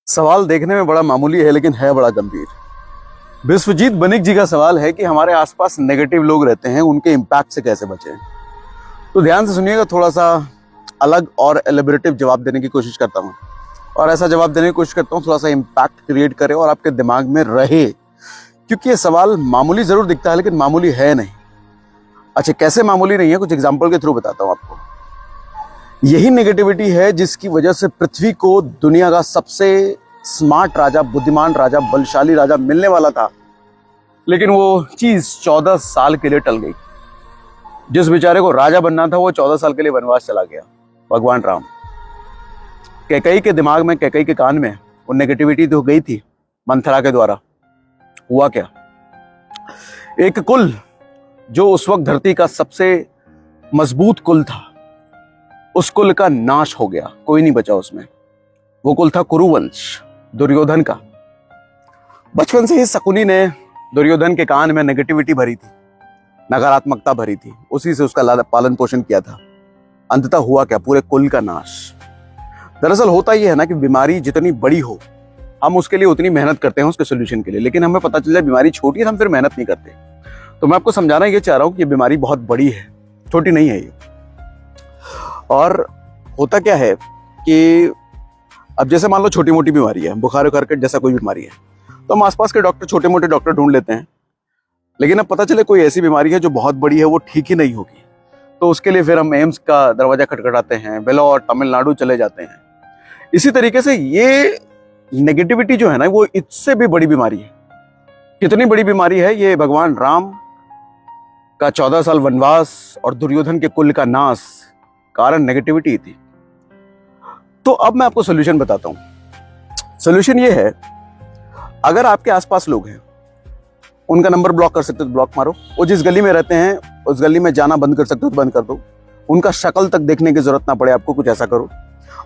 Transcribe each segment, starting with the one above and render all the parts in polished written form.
सवाल देखने में बड़ा मामूली है लेकिन है बड़ा गंभीर। विश्वजीत बनिक जी का सवाल है कि हमारे आसपास नेगेटिव लोग रहते हैं, उनके इम्पैक्ट से कैसे बचें। तो ध्यान से सुनिएगा, थोड़ा सा अलग और एलिबरेटिव जवाब देने की कोशिश करता हूँ और ऐसा जवाब देने की कोशिश करता हूँ थोड़ा सा इम्पैक्ट क्रिएट करे और आपके दिमाग में रहे, क्योंकि ये सवाल मामूली जरूर दिखता है लेकिन मामूली है नहीं। अच्छा, कैसे मामूली नहीं है, कुछ एग्जाम्पल के थ्रू बताता हूँ आपको। यही नेगेटिविटी है जिसकी वजह से पृथ्वी को दुनिया का सबसे स्मार्ट राजा, बुद्धिमान राजा, बलशाली राजा मिलने वाला था, लेकिन वो चीज 14 साल के लिए टल गई। जिस बेचारे को राजा बनना था वो 14 साल के लिए वनवास चला गया, भगवान राम। कैकई के दिमाग में, कैकई के कान में वो नेगेटिविटी तो गई थी मंथरा के द्वारा। हुआ क्या, एक कुल जो उस वक्त धरती का सबसे मजबूत कुल था, उस कुल का नाश हो गया, कोई नहीं बचा उसमें। वो कुल था कुरुवंश, दुर्योधन का। बचपन से ही शकुनी ने दुर्योधन के कान में नेगेटिविटी भरी थी, नकारात्मकता भरी थी, उसी से उसका पालन पोषण किया था। अंततः हुआ क्या, पूरे कुल का नाश। दरअसल होता यह है ना कि बीमारी जितनी बड़ी हो हम उसके लिए उतनी मेहनत करते हैं उसके सोल्यूशन के लिए, लेकिन हमें पता चल जाए बीमारी छोटी है तो हम फिर मेहनत नहीं करते। तो मैं आपको समझाना ये चाह रहा हूं कि ये बीमारी बहुत बड़ी है, छोटी नहीं है ये। और होता क्या है कि अब जैसे मान लो छोटी मोटी बीमारी है, बुखार उखार जैसा कोई बीमारी है, तो हम आसपास के डॉक्टर, छोटे मोटे डॉक्टर ढूंढ लेते हैं। लेकिन अब पता चले कोई ऐसी बीमारी है जो बहुत बड़ी है, वो ठीक ही नहीं होगी, तो उसके लिए फिर हम एम्स का दरवाजा खटखटाते हैं, वेलोर, तमिलनाडु चले जाते हैं। इसी तरीके से ये नेगेटिविटी जो है ना, वो इससे भी बड़ी बीमारी है। कितनी बड़ी बीमारी है ये, भगवान राम का 14 साल वनवास और दुर्योधन के कुल का नाश, कारण नेगेटिविटी थी। तो अब मैं आपको सोल्यूशन बताता हूं। सोल्यूशन ये है, अगर आपके आसपास लोग हैं, उनका नंबर ब्लॉक कर सकते हो तो ब्लॉक मारो। वो जिस गली में रहते हैं उस गली में जाना बंद कर सकते हो तो बंद कर दो। उनका शक्ल तक देखने की जरूरत ना पड़े आपको, कुछ ऐसा करो।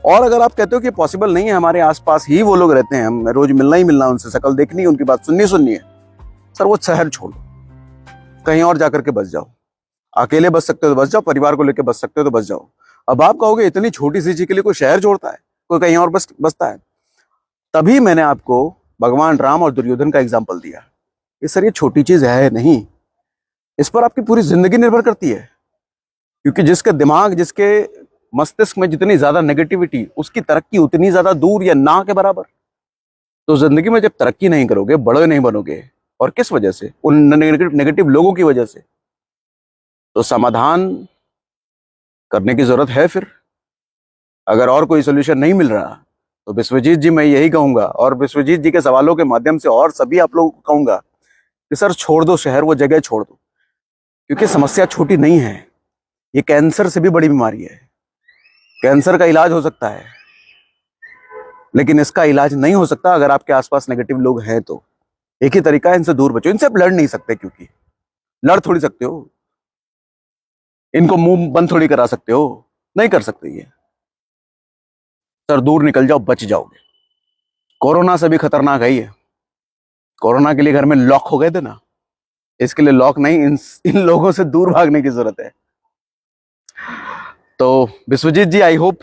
और अगर आप कहते हो कि पॉसिबल नहीं है, हमारे आसपास ही वो लोग रहते हैं, हमें रोज मिलना ही मिलना, उनसे शक्ल देखनी है, उनकी बात सुननी है, सर वो शहर छोड़ दो, कहीं और जाकर के बस जाओ। अकेले बस सकते हो तो बस जाओ, परिवार को लेकर बस सकते हो तो बस जाओ। अब आप कहोगे इतनी छोटी सी चीज के लिए कोई शहर छोड़ता है, कोई कहीं और बसता है। तभी मैंने आपको भगवान राम और दुर्योधन का एग्जाम्पल दिया। ये सर ये छोटी चीज है नहीं, इस पर आपकी पूरी जिंदगी निर्भर करती है। क्योंकि जिसके दिमाग, जिसके मस्तिष्क में जितनी ज्यादा नेगेटिविटी, उसकी तरक्की उतनी ज्यादा दूर या ना के बराबर। तो जिंदगी में जब तरक्की नहीं करोगे, बड़े नहीं बनोगे, और किस वजह से, उन नेगेटिव लोगों की वजह से, तो समाधान करने की जरूरत है। फिर अगर और कोई सोल्यूशन नहीं मिल रहा तो विश्वजीत जी, मैं यही कहूंगा, और विश्वजीत जी के सवालों के माध्यम से और सभी आप लोगों को कहूंगा कि सर छोड़ दो शहर, वो जगह छोड़ दो। क्योंकि समस्या छोटी नहीं है, ये कैंसर से भी बड़ी बीमारी है। कैंसर का इलाज हो सकता है, लेकिन इसका इलाज नहीं हो सकता अगर आपके आसपास नेगेटिव लोग हैं। तो एक ही तरीका है, इनसे दूर बचो। इनसे आप लड़ नहीं सकते, क्योंकि लड़ थोड़ी सकते हो, इनको मुंह बंद थोड़ी करा सकते हो, नहीं कर सकते ये। सर दूर निकल जाओ, बच जाओगे। कोरोना से भी खतरनाक है ये। कोरोना के लिए घर में लॉक हो गए थे ना, इसके लिए लॉक नहीं, इन लोगों से दूर भागने की जरूरत है। तो विश्वजीत जी, आई होप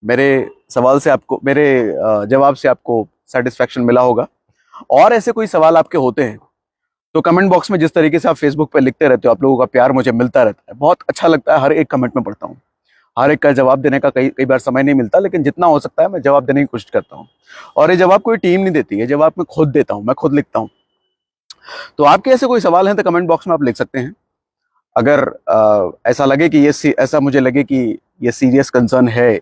मेरे सवाल से आपको, मेरे जवाब से आपको सेटिस्फैक्शन मिला होगा। और ऐसे कोई सवाल आपके होते हैं तो कमेंट बॉक्स में, जिस तरीके से आप फेसबुक पे लिखते रहते हो, आप लोगों का प्यार मुझे मिलता रहता है, बहुत अच्छा लगता है। हर एक कमेंट में पढ़ता हूँ, हर एक का जवाब देने का कई बार समय नहीं मिलता, लेकिन जितना हो सकता है मैं जवाब देने की कोशिश करता हूँ। और ये जवाब कोई टीम नहीं देती है, जवाब मैं खुद देता हूँ, मैं खुद लिखता हूँ। तो आपके ऐसे कोई सवाल हैं तो कमेंट बॉक्स में आप लिख सकते हैं। अगर ऐसा लगे कि ऐसा मुझे लगे कि ये सीरियस कंसर्न है,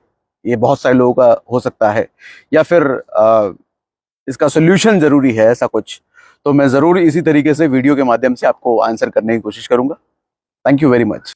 ये बहुत सारे लोगों का हो सकता है, या फिर इसका सोल्यूशन जरूरी है, ऐसा कुछ, तो मैं जरूर इसी तरीके से वीडियो के माध्यम से आपको आंसर करने की कोशिश करूंगा। Thank you very much.